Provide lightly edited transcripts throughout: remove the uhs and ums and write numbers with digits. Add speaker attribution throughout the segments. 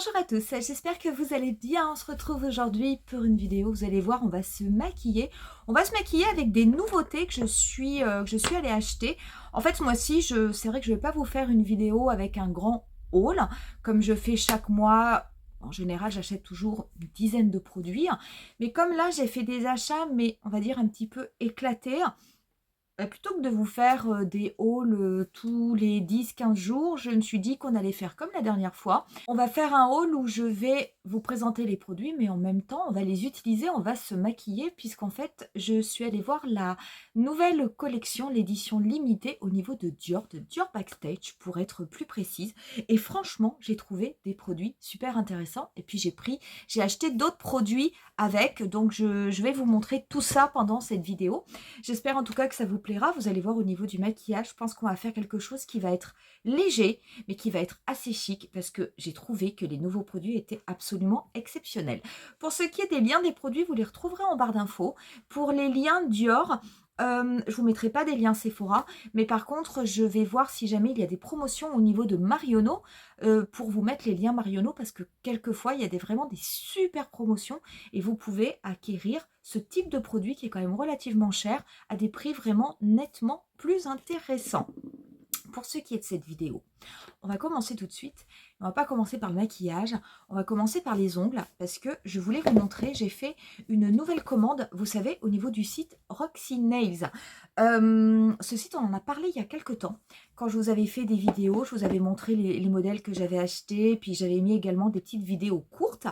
Speaker 1: Bonjour à tous, j'espère que vous allez bien. On se retrouve aujourd'hui pour une vidéo. Vous allez voir, on va se maquiller. On va se maquiller avec des nouveautés que je suis allée acheter. En fait, ce mois-ci, c'est vrai que je ne vais pas vous faire une vidéo avec un grand haul, comme je fais chaque mois. En général, j'achète toujours une dizaine de produits. Mais comme là, j'ai fait des achats, mais on va dire un petit peu éclatés. Plutôt que de vous faire des hauls tous les 10-15 jours, je me suis dit qu'on allait faire comme la dernière fois. On va faire un haul où je vais vous présenter les produits, mais en même temps, on va les utiliser, on va se maquiller, puisqu'en fait, je suis allée voir la nouvelle collection, l'édition limitée au niveau de Dior Backstage, pour être plus précise. Et franchement, j'ai trouvé des produits super intéressants. Et puis j'ai acheté d'autres produits avec, donc je vais vous montrer tout ça pendant cette vidéo. J'espère en tout cas que ça vous plaira. Vous allez voir au niveau du maquillage, je pense qu'on va faire quelque chose qui va être léger, mais qui va être assez chic, parce que j'ai trouvé que les nouveaux produits étaient absolument exceptionnels. Pour ce qui est des liens des produits, vous les retrouverez en barre d'infos. Pour les liens Dior, je vous mettrai pas des liens Sephora, mais par contre, je vais voir si jamais il y a des promotions au niveau de Marionneau, pour vous mettre les liens Marionneau, parce que quelquefois, il y a vraiment des super promotions et vous pouvez acquérir ce type de produit qui est quand même relativement cher à des prix vraiment nettement plus intéressants. Pour ce qui est de cette vidéo, on va commencer tout de suite. On va pas commencer par le maquillage, on va commencer par les ongles, parce que je voulais vous montrer, j'ai fait une nouvelle commande, vous savez, au niveau du site Roxy Nails. Ce site, on en a parlé il y a quelques temps. Quand je vous avais fait des vidéos, je vous avais montré les modèles que j'avais achetés, puis j'avais mis également des petites vidéos courtes.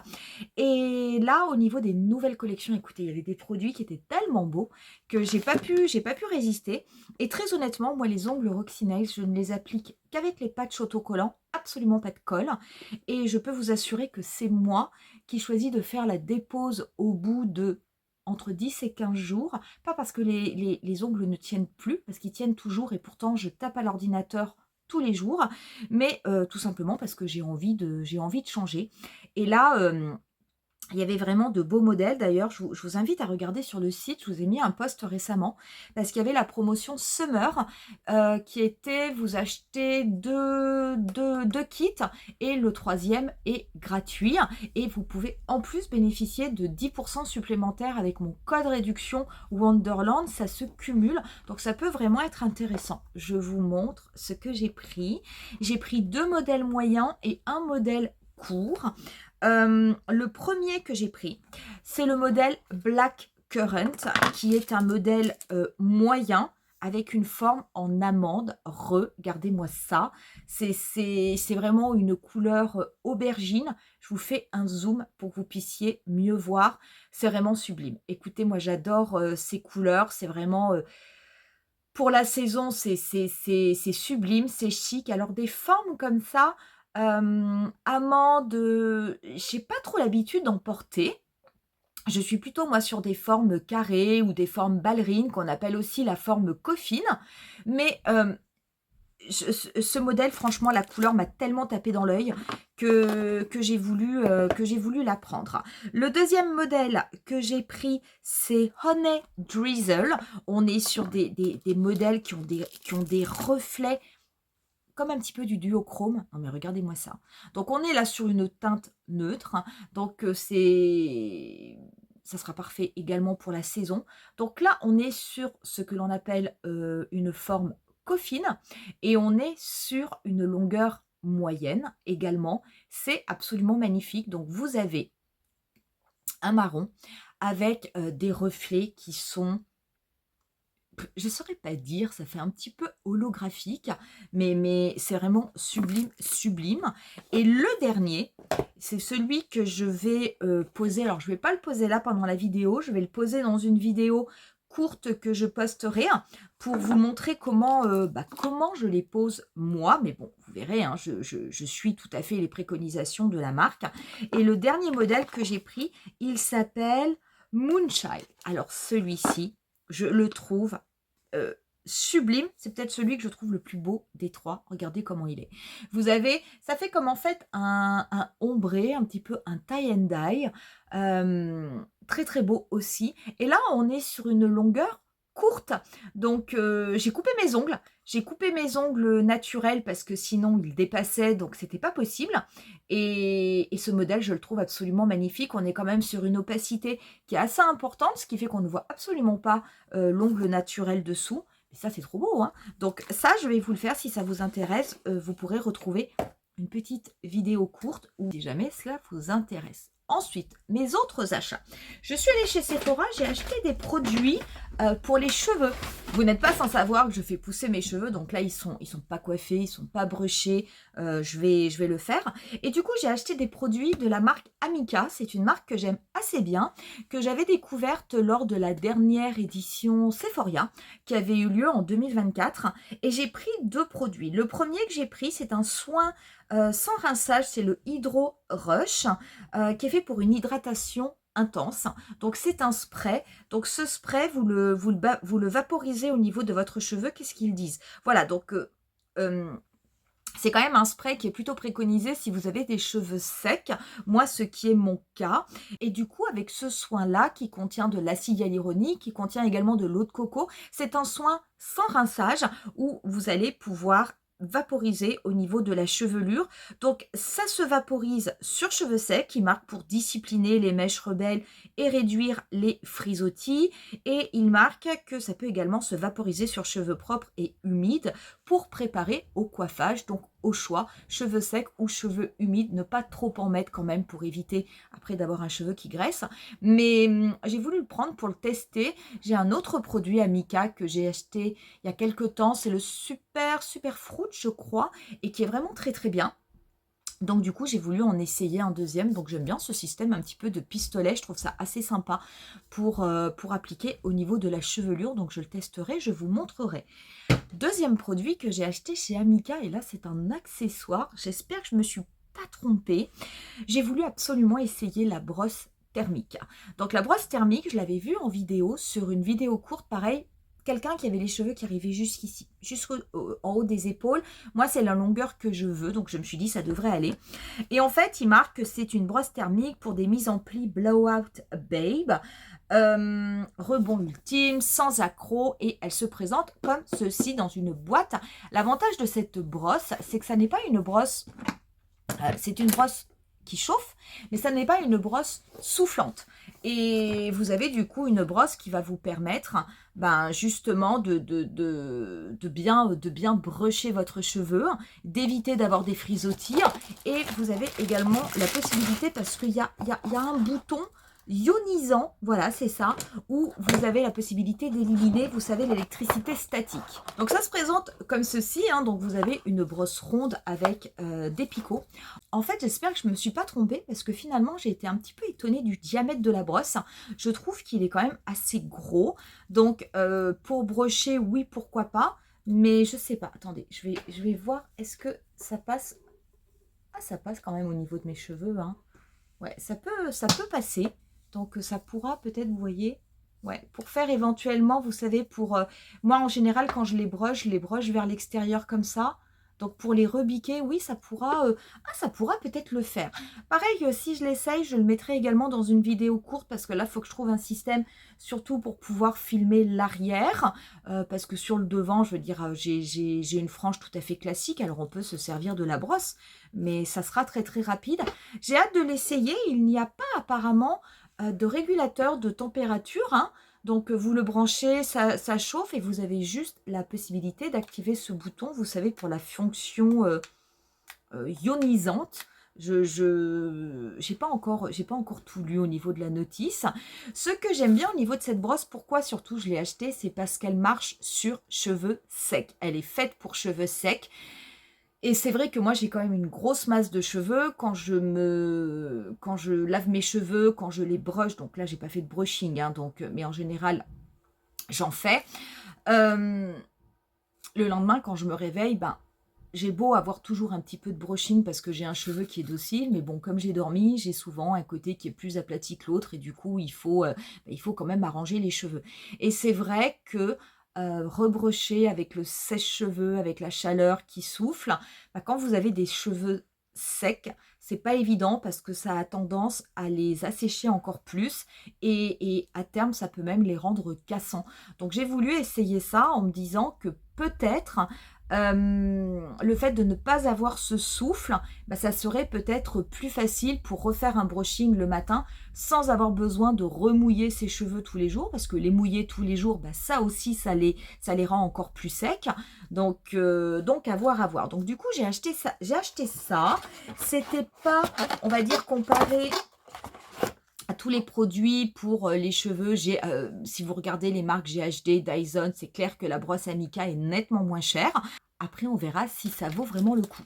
Speaker 1: Et là, au niveau des nouvelles collections, écoutez, il y avait des produits qui étaient tellement beaux que j'ai pas pu résister. Et très honnêtement, moi, les ongles Roxy Nails, je ne les applique qu'avec les patchs autocollants, absolument pas de colle. Et je peux vous assurer que c'est moi qui choisis de faire la dépose au bout de entre 10 et 15 jours. Pas parce que les ongles ne tiennent plus, parce qu'ils tiennent toujours et pourtant je tape à l'ordinateur tous les jours, mais tout simplement parce que j'ai envie de changer. Et là, il y avait vraiment de beaux modèles. D'ailleurs, je vous invite à regarder sur le site. Je vous ai mis un post récemment parce qu'il y avait la promotion Summer qui était, vous achetez deux kits et le troisième est gratuit. Et vous pouvez en plus bénéficier de 10% supplémentaires avec mon code réduction Wonderland. Ça se cumule. Donc, ça peut vraiment être intéressant. Je vous montre ce que j'ai pris. J'ai pris 2 modèles moyens et un modèle court. Le premier que j'ai pris, c'est le modèle Black Currant, qui est un modèle moyen avec une forme en amande. Regardez-moi ça. C'est vraiment une couleur aubergine. Je vous fais un zoom pour que vous puissiez mieux voir. C'est vraiment sublime. Écoutez, moi j'adore ces couleurs. C'est vraiment... pour la saison, c'est sublime, c'est chic. Alors des formes comme ça, amande, j'ai pas trop l'habitude d'en porter. Je suis plutôt moi sur des formes carrées ou des formes ballerines qu'on appelle aussi la forme coffine. Mais ce modèle, franchement, la couleur m'a tellement tapé dans l'œil que j'ai voulu la prendre. Le deuxième modèle que j'ai pris, c'est Honey Drizzle. On est sur des modèles qui ont des reflets comme un petit peu du duochrome. Non mais regardez-moi ça. Donc on est là sur une teinte neutre. Donc ça sera parfait également pour la saison. Donc là, on est sur ce que l'on appelle une forme coffine et on est sur une longueur moyenne également. C'est absolument magnifique. Donc vous avez un marron avec des reflets qui sont, je ne saurais pas dire, ça fait un petit peu holographique, mais c'est vraiment sublime, sublime. Et le dernier, c'est celui que je vais poser. Alors, je ne vais pas le poser là pendant la vidéo, je vais le poser dans une vidéo courte que je posterai pour vous montrer comment je les pose moi. Mais bon, vous verrez, hein, je suis tout à fait les préconisations de la marque. Et le dernier modèle que j'ai pris, il s'appelle Moonchild. Alors, celui-ci, je le trouve sublime. C'est peut-être celui que je trouve le plus beau des trois. Regardez comment il est. Vous avez, ça fait comme en fait un ombré, un petit peu un tie and dye. Très très beau aussi. Et là, on est sur une longueur courte. Donc, j'ai coupé mes ongles. J'ai coupé mes ongles naturels parce que sinon ils dépassaient, donc c'était pas possible. Et ce modèle, je le trouve absolument magnifique. On est quand même sur une opacité qui est assez importante, ce qui fait qu'on ne voit absolument pas l'ongle naturel dessous. Et ça, c'est trop beau, hein. Donc ça, je vais vous le faire si ça vous intéresse. Vous pourrez retrouver une petite vidéo courte ou si jamais cela vous intéresse. Ensuite, mes autres achats. Je suis allée chez Sephora, j'ai acheté des produits pour les cheveux. Vous n'êtes pas sans savoir que je fais pousser mes cheveux, donc là ils sont pas coiffés, ils sont pas brushés, je vais le faire. Et du coup j'ai acheté des produits de la marque Amika, c'est une marque que j'aime assez bien, que j'avais découverte lors de la dernière édition Sephoria, qui avait eu lieu en 2024. Et j'ai pris 2 produits. Le premier que j'ai pris, c'est un soin sans rinçage, c'est le Hydro Rush, qui est fait pour une hydratation intense. Donc c'est un spray. Donc ce spray, vous le vaporisez au niveau de votre cheveu. Qu'est-ce qu'ils disent? Voilà, donc c'est quand même un spray qui est plutôt préconisé si vous avez des cheveux secs. Moi, ce qui est mon cas. Et du coup, avec ce soin-là, qui contient de l'acide hyaluronique, qui contient également de l'eau de coco, c'est un soin sans rinçage où vous allez pouvoir vaporiser au niveau de la chevelure. Donc ça se vaporise sur cheveux secs, qui marque pour discipliner les mèches rebelles et réduire les frisottis. Et il marque que ça peut également se vaporiser sur cheveux propres et humides pour préparer au coiffage. Donc au choix, cheveux secs ou cheveux humides, ne pas trop en mettre quand même pour éviter après d'avoir un cheveu qui graisse. Mais j'ai voulu le prendre pour le tester. J'ai un autre produit Amika que j'ai acheté il y a quelques temps, c'est le Super Fruit je crois, et qui est vraiment très très bien. Donc du coup j'ai voulu en essayer un deuxième, donc j'aime bien ce système un petit peu de pistolet, je trouve ça assez sympa pour appliquer au niveau de la chevelure, donc je le testerai, je vous montrerai. Deuxième produit que j'ai acheté chez Amika, et là c'est un accessoire, j'espère que je ne me suis pas trompée. J'ai voulu absolument essayer la brosse thermique. Donc la brosse thermique, je l'avais vue en vidéo, sur une vidéo courte, pareil, quelqu'un qui avait les cheveux qui arrivaient jusqu'ici, jusqu'en haut des épaules. Moi, c'est la longueur que je veux, donc je me suis dit ça devrait aller. Et en fait, il marque que c'est une brosse thermique pour des mises en pli Blowout Babe. Rebond ultime, sans accroc, et elle se présente comme ceci dans une boîte. L'avantage de cette brosse, c'est que ça n'est pas une brosse, c'est une brosse qui chauffe, mais ça n'est pas une brosse soufflante. Et vous avez du coup une brosse qui va vous permettre justement de bien brusher votre cheveu, d'éviter d'avoir des frisottis. Et vous avez également la possibilité, parce qu'il y a un bouton ionisant, voilà c'est ça, où vous avez la possibilité d'éliminer, vous savez, l'électricité statique. Donc ça se présente comme ceci, hein, donc vous avez une brosse ronde avec des picots. En fait, j'espère que je ne me suis pas trompée, parce que finalement j'ai été un petit peu étonnée du diamètre de la brosse. Je trouve qu'il est quand même assez gros, donc pour brocher, oui, pourquoi pas, mais je sais pas. Attendez, je vais voir, est-ce que ça passe? Ah, ça passe quand même au niveau de mes cheveux, hein. Ouais, ça peut passer. Donc ça pourra peut-être, vous voyez, ouais, pour faire éventuellement, vous savez, moi en général quand je les broche vers l'extérieur comme ça. Donc pour les rebiquer, oui, ça pourra peut-être le faire. Pareil, si je l'essaye, je le mettrai également dans une vidéo courte, parce que là, il faut que je trouve un système, surtout pour pouvoir filmer l'arrière, parce que sur le devant, je veux dire, j'ai une frange tout à fait classique, alors on peut se servir de la brosse, mais ça sera très très rapide. J'ai hâte de l'essayer. Il n'y a pas apparemment de régulateur de température, hein. Donc vous le branchez, ça chauffe, et vous avez juste la possibilité d'activer ce bouton, vous savez, pour la fonction ionisante. J'ai pas encore tout lu au niveau de la notice. Ce que j'aime bien au niveau de cette brosse, pourquoi surtout je l'ai achetée, c'est parce qu'elle marche sur cheveux secs. Elle est faite pour cheveux secs. Et c'est vrai que moi, j'ai quand même une grosse masse de cheveux. Quand je lave mes cheveux, quand je les broche, donc là, j'ai pas fait de brushing, hein, mais en général, j'en fais. Le lendemain, quand je me réveille, j'ai beau avoir toujours un petit peu de brushing parce que j'ai un cheveu qui est docile, mais bon, comme j'ai dormi, j'ai souvent un côté qui est plus aplati que l'autre, et du coup, il faut quand même arranger les cheveux. Et c'est vrai que rebrocher avec le sèche-cheveux, avec la chaleur qui souffle, quand vous avez des cheveux secs. C'est pas évident parce que ça a tendance à les assécher encore plus et à terme, ça peut même les rendre cassants. Donc j'ai voulu essayer ça en me disant que peut-être le fait de ne pas avoir ce souffle, bah, ça serait peut-être plus facile pour refaire un brushing le matin sans avoir besoin de remouiller ses cheveux tous les jours, parce que les mouiller tous les jours, bah, ça aussi, ça les rend encore plus secs. Donc à voir, à voir. Donc du coup, j'ai acheté ça. C'était pas, on va dire, comparé à tous les produits pour les cheveux. Si vous regardez les marques GHD, Dyson, c'est clair que la brosse Amika est nettement moins chère. Après, on verra si ça vaut vraiment le coup.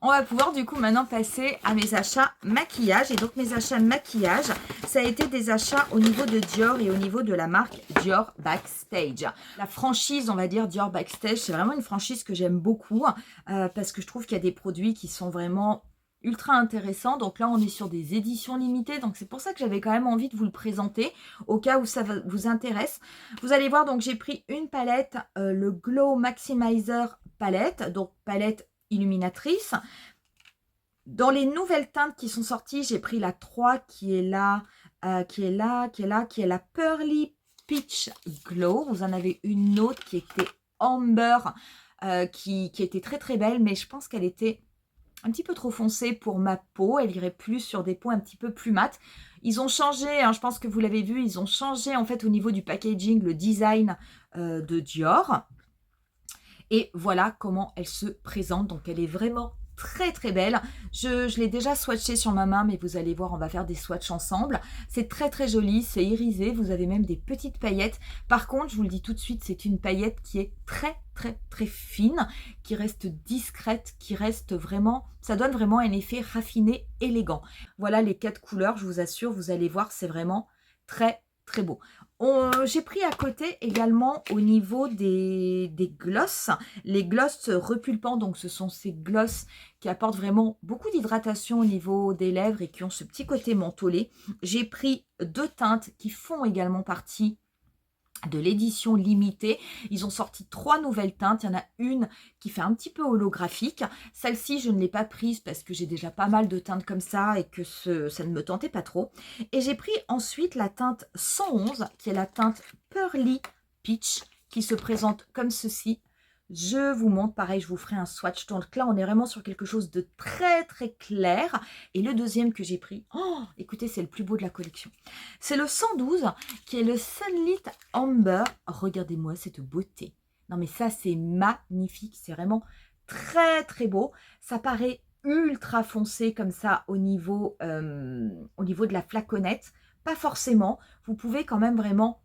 Speaker 1: On va pouvoir du coup maintenant passer à mes achats maquillage. Et donc mes achats maquillage, ça a été des achats au niveau de Dior et au niveau de la marque Dior Backstage. La franchise, on va dire Dior Backstage, c'est vraiment une franchise que j'aime beaucoup parce que je trouve qu'il y a des produits qui sont vraiment ultra intéressants. Donc là, on est sur des éditions limitées. Donc c'est pour ça que j'avais quand même envie de vous le présenter au cas où ça vous intéresse. Vous allez voir, donc j'ai pris une palette, le Glow Maximizer palette. Donc palette illuminatrice. Dans les nouvelles teintes qui sont sorties, j'ai pris la 3 qui est là, qui est la Pearly Peach Glow. Vous en avez une autre qui était Amber, qui était très très belle, mais je pense qu'elle était un petit peu trop foncée pour ma peau. Elle irait plus sur des peaux un petit peu plus mat. Ils ont changé, hein, je pense que vous l'avez vu, ils ont changé en fait au niveau du packaging, le design de Dior. Et voilà comment elle se présente. Donc elle est vraiment très très belle. Je l'ai déjà swatché sur ma main, mais vous allez voir, on va faire des swatchs ensemble. C'est très très joli, c'est irisé, vous avez même des petites paillettes. Par contre, je vous le dis tout de suite, c'est une paillette qui est très très très fine, qui reste discrète, qui reste vraiment, ça donne vraiment un effet raffiné, élégant. Voilà les 4 couleurs, je vous assure, vous allez voir, c'est vraiment très très beau. J'ai pris à côté également au niveau des glosses, les glosses repulpants. Donc ce sont ces glosses qui apportent vraiment beaucoup d'hydratation au niveau des lèvres et qui ont ce petit côté mentholé. J'ai pris 2 teintes qui font également partie de l'édition limitée. Ils ont sorti 3 nouvelles teintes. Il y en a une qui fait un petit peu holographique. Celle-ci, je ne l'ai pas prise parce que j'ai déjà pas mal de teintes comme ça et que ça ne me tentait pas trop. Et j'ai pris ensuite la teinte 111, qui est la teinte Pearly Peach, qui se présente comme ceci. Je vous montre, pareil, je vous ferai un swatch. Donc là, on est vraiment sur quelque chose de très très clair. Et le deuxième que j'ai pris, oh, écoutez, c'est le plus beau de la collection. C'est le 112 qui est le Sunlit Amber. Regardez-moi cette beauté. Non mais ça, c'est magnifique. C'est vraiment très très beau. Ça paraît ultra foncé comme ça au niveau de la flaconnette. Pas forcément. Vous pouvez quand même vraiment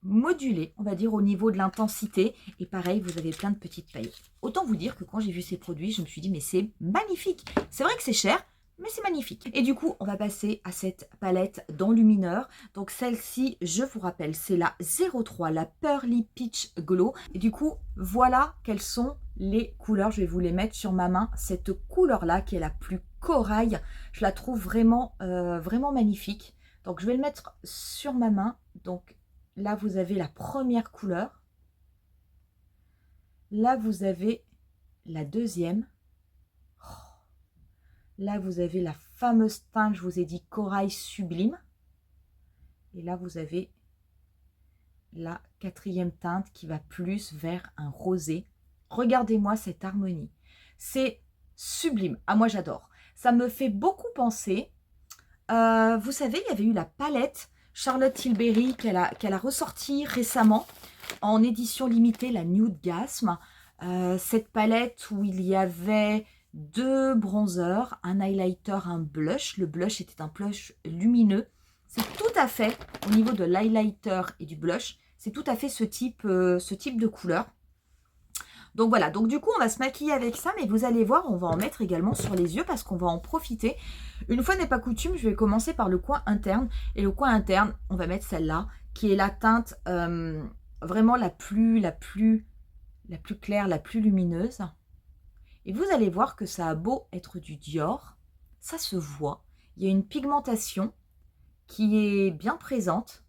Speaker 1: moduler, on va dire, au niveau de l'intensité. Et pareil, vous avez plein de petites paillettes. Autant vous dire que quand j'ai vu ces produits, je me suis dit, mais c'est magnifique. C'est vrai que c'est cher, mais c'est magnifique. Et du coup, on va passer à cette palette d'enlumineur. Donc celle-ci, je vous rappelle, c'est la 03, la Pearly Peach Glow. Et du coup, voilà quelles sont les couleurs. Je vais vous les mettre sur ma main. Cette couleur-là, qui est la plus corail, je la trouve vraiment, vraiment magnifique. Donc je vais le mettre sur ma main. Donc là, vous avez la première couleur. Là, vous avez la deuxième. Là, vous avez la fameuse teinte, je vous ai dit, corail sublime. Et là, vous avez la quatrième teinte qui va plus vers un rosé. Regardez-moi cette harmonie. C'est sublime. Ah, moi, j'adore. Ça me fait beaucoup penser. Vous savez, il y avait eu la palette Charlotte Tilbury qu'elle a ressorti récemment en édition limitée, la Nude Gasm. Cette palette où il y avait 2 bronzers, un highlighter, un blush. Le blush était un blush lumineux. C'est tout à fait, au niveau de l'highlighter et du blush, c'est tout à fait ce type de couleur. Donc voilà, donc du coup, on va se maquiller avec ça, mais vous allez voir, on va en mettre également sur les yeux parce qu'on va en profiter. Une fois n'est pas coutume, je vais commencer par le coin interne. Et le coin interne, on va mettre celle-là, qui est la teinte vraiment la plus claire, la plus lumineuse. Et vous allez voir que ça a beau être du Dior, ça se voit. Il y a une pigmentation qui est bien présente,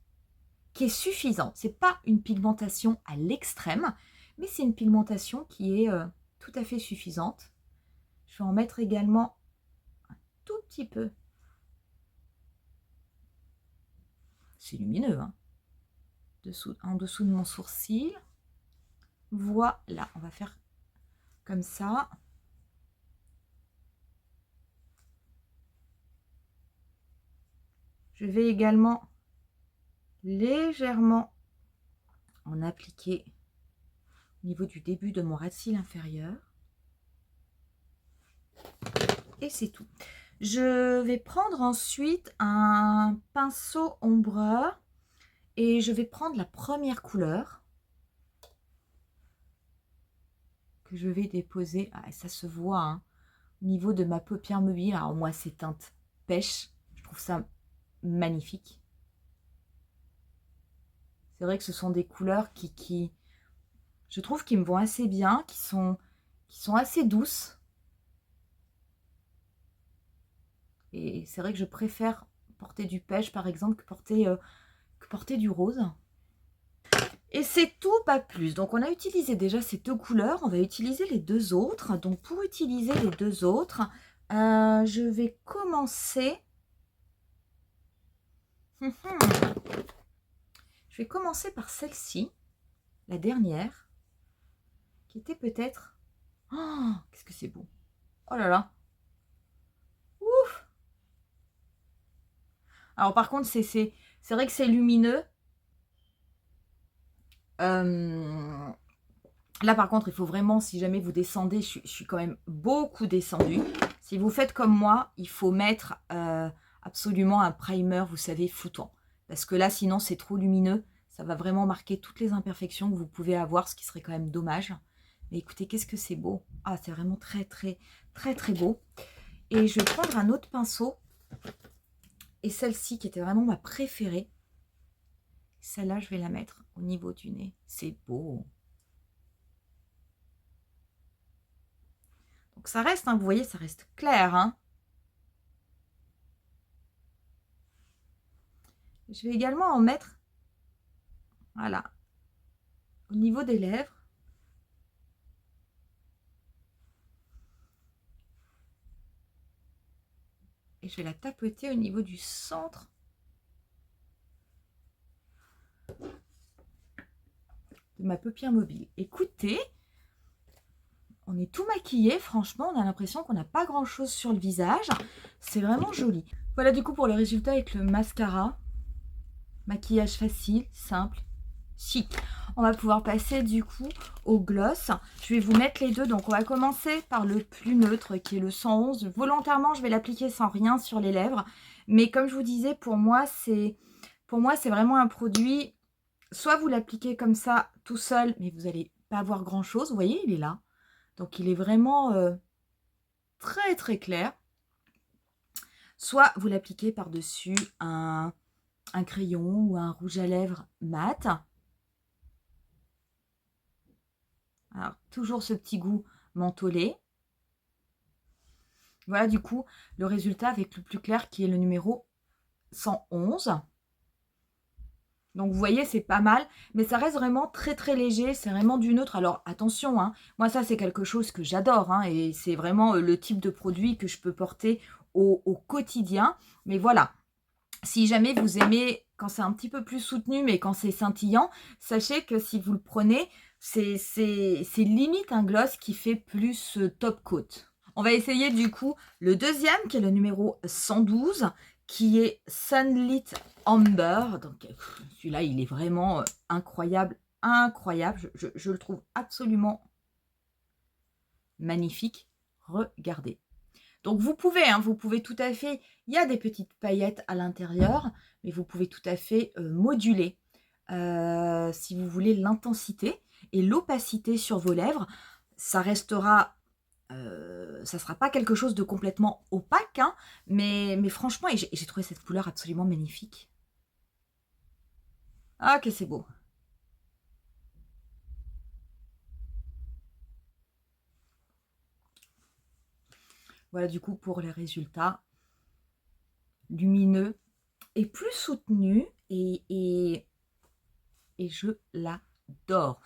Speaker 1: qui est suffisante. Ce n'est pas une pigmentation à l'extrême, mais c'est une pigmentation qui est tout à fait suffisante. Je vais en mettre également petit peu. C'est lumineux, hein. En dessous de mon sourcil. Voilà, on va faire comme ça. Je vais également légèrement en appliquer au niveau du début de mon ras de cils inférieur. Et c'est tout. Je vais prendre ensuite un pinceau ombreur et je vais prendre la première couleur que je vais déposer. Ah, ça se voit, hein, au niveau de ma paupière mobile. Alors moi, c'est teinte pêche. Je trouve ça magnifique. C'est vrai que ce sont des couleurs qui je trouve qui me vont assez bien, qui sont assez douces. Et c'est vrai que je préfère porter du pêche, par exemple, que porter du rose. Et c'est tout, pas plus. Donc, on a utilisé déjà ces deux couleurs. On va utiliser les deux autres. Donc, pour utiliser les deux autres, je vais commencer... Je vais commencer par celle-ci, la dernière, qui était peut-être... Oh, qu'est-ce que c'est beau! Oh là là! Ouf! Alors, par contre, c'est vrai que c'est lumineux. Là, par contre, il faut vraiment, si jamais vous descendez, je suis quand même beaucoup descendue. Si vous faites comme moi, il faut mettre absolument un primer, vous savez, floutant. Parce que là, sinon, c'est trop lumineux. Ça va vraiment marquer toutes les imperfections que vous pouvez avoir, ce qui serait quand même dommage. Mais écoutez, qu'est-ce que c'est beau. Ah, c'est vraiment très, très, très, très beau. Et je vais prendre un autre pinceau. Et celle-ci, qui était vraiment ma préférée. Celle-là, je vais la mettre au niveau du nez. C'est beau. Donc ça reste, hein, vous voyez, ça reste clair. Hein. Je vais également en mettre, voilà, au niveau des lèvres. Et je vais la tapoter au niveau du centre de ma paupière mobile. Écoutez, on est tout maquillé, franchement, on a l'impression qu'on n'a pas grand chose sur le visage. C'est vraiment joli. Voilà du coup pour le résultat avec le mascara. Maquillage facile, simple, chic. On va pouvoir passer du coup au gloss. Je vais vous mettre les deux. Donc on va commencer par le plus neutre qui est le 111. Volontairement, je vais l'appliquer sans rien sur les lèvres. Mais comme je vous disais, pour moi, c'est vraiment un produit. Soit vous l'appliquez comme ça tout seul, mais vous n'allez pas voir grand chose. Vous voyez, il est là. Donc il est vraiment très très clair. Soit vous l'appliquez par-dessus un crayon ou un rouge à lèvres mat. Alors, toujours ce petit goût mentholé. Voilà du coup le résultat avec le plus clair qui est le numéro 111. Donc vous voyez, c'est pas mal, mais ça reste vraiment très très léger, c'est vraiment du neutre. Alors attention, hein, moi ça c'est quelque chose que j'adore, hein, et c'est vraiment le type de produit que je peux porter au quotidien. Mais voilà, si jamais vous aimez quand c'est un petit peu plus soutenu, mais quand c'est scintillant, sachez que si vous le prenez, c'est limite un gloss qui fait plus top coat. On va essayer du coup le deuxième qui est le numéro 112 qui est Sunlit Amber. Donc celui-là il est vraiment incroyable, incroyable. Je le trouve absolument magnifique. Regardez. Donc vous pouvez tout à fait, il y a des petites paillettes à l'intérieur, mais vous pouvez tout à fait moduler si vous voulez l'intensité et l'opacité sur vos lèvres. Ça restera, ça sera pas quelque chose de complètement opaque, hein, mais franchement, j'ai trouvé cette couleur absolument magnifique. Ah que c'est beau. Voilà du coup pour les résultats. Lumineux et plus soutenu et je l'adore.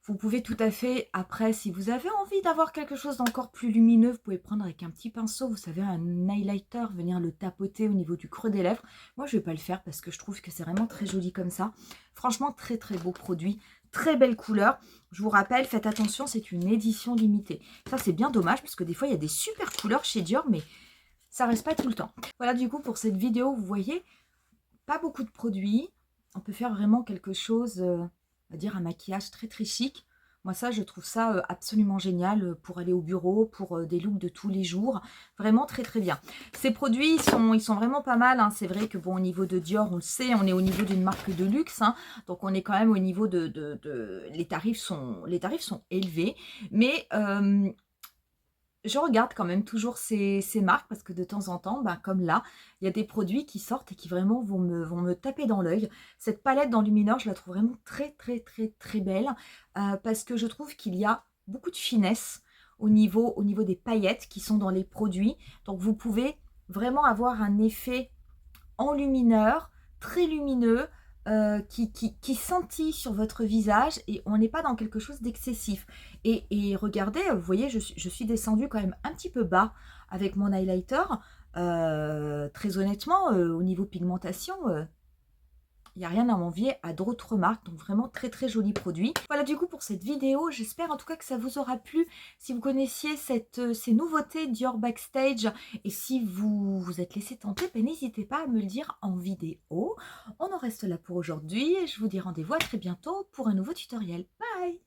Speaker 1: Vous pouvez tout à fait, après, si vous avez envie d'avoir quelque chose d'encore plus lumineux, vous pouvez prendre avec un petit pinceau, vous savez, un highlighter, venir le tapoter au niveau du creux des lèvres. Moi, je ne vais pas le faire parce que je trouve que c'est vraiment très joli comme ça. Franchement, très très beau produit, très belle couleur. Je vous rappelle, faites attention, c'est une édition limitée. Ça, c'est bien dommage parce que des fois, il y a des super couleurs chez Dior, mais ça reste pas tout le temps. Voilà, du coup, pour cette vidéo, vous voyez, pas beaucoup de produits. On peut faire vraiment quelque chose, on va dire un maquillage très très chic. Moi ça, je trouve ça absolument génial pour aller au bureau, pour des looks de tous les jours. Vraiment très très bien. Ces produits, ils sont vraiment pas mal, hein. C'est vrai que bon, au niveau de Dior, on le sait, on est au niveau d'une marque de luxe, hein. Donc on est quand même au niveau les tarifs sont élevés. Mais je regarde quand même toujours ces marques parce que de temps en temps, ben, comme là, il y a des produits qui sortent et qui vraiment vont me taper dans l'œil. Cette palette d'enlumineur, je la trouve vraiment très, très, très, très belle parce que je trouve qu'il y a beaucoup de finesse au niveau des paillettes qui sont dans les produits. Donc, vous pouvez vraiment avoir un effet enlumineur, très lumineux, qui scintille sur votre visage et on n'est pas dans quelque chose d'excessif. Et regardez, vous voyez, je suis descendue quand même un petit peu bas avec mon highlighter. Très honnêtement, au niveau pigmentation, il n'y a rien à m'envier à d'autres marques, donc vraiment très très joli produit. Voilà du coup pour cette vidéo, j'espère en tout cas que ça vous aura plu. Si vous connaissiez ces nouveautés Dior Backstage et si vous vous êtes laissé tenter, ben, n'hésitez pas à me le dire en vidéo. On en reste là pour aujourd'hui et je vous dis rendez-vous à très bientôt pour un nouveau tutoriel. Bye!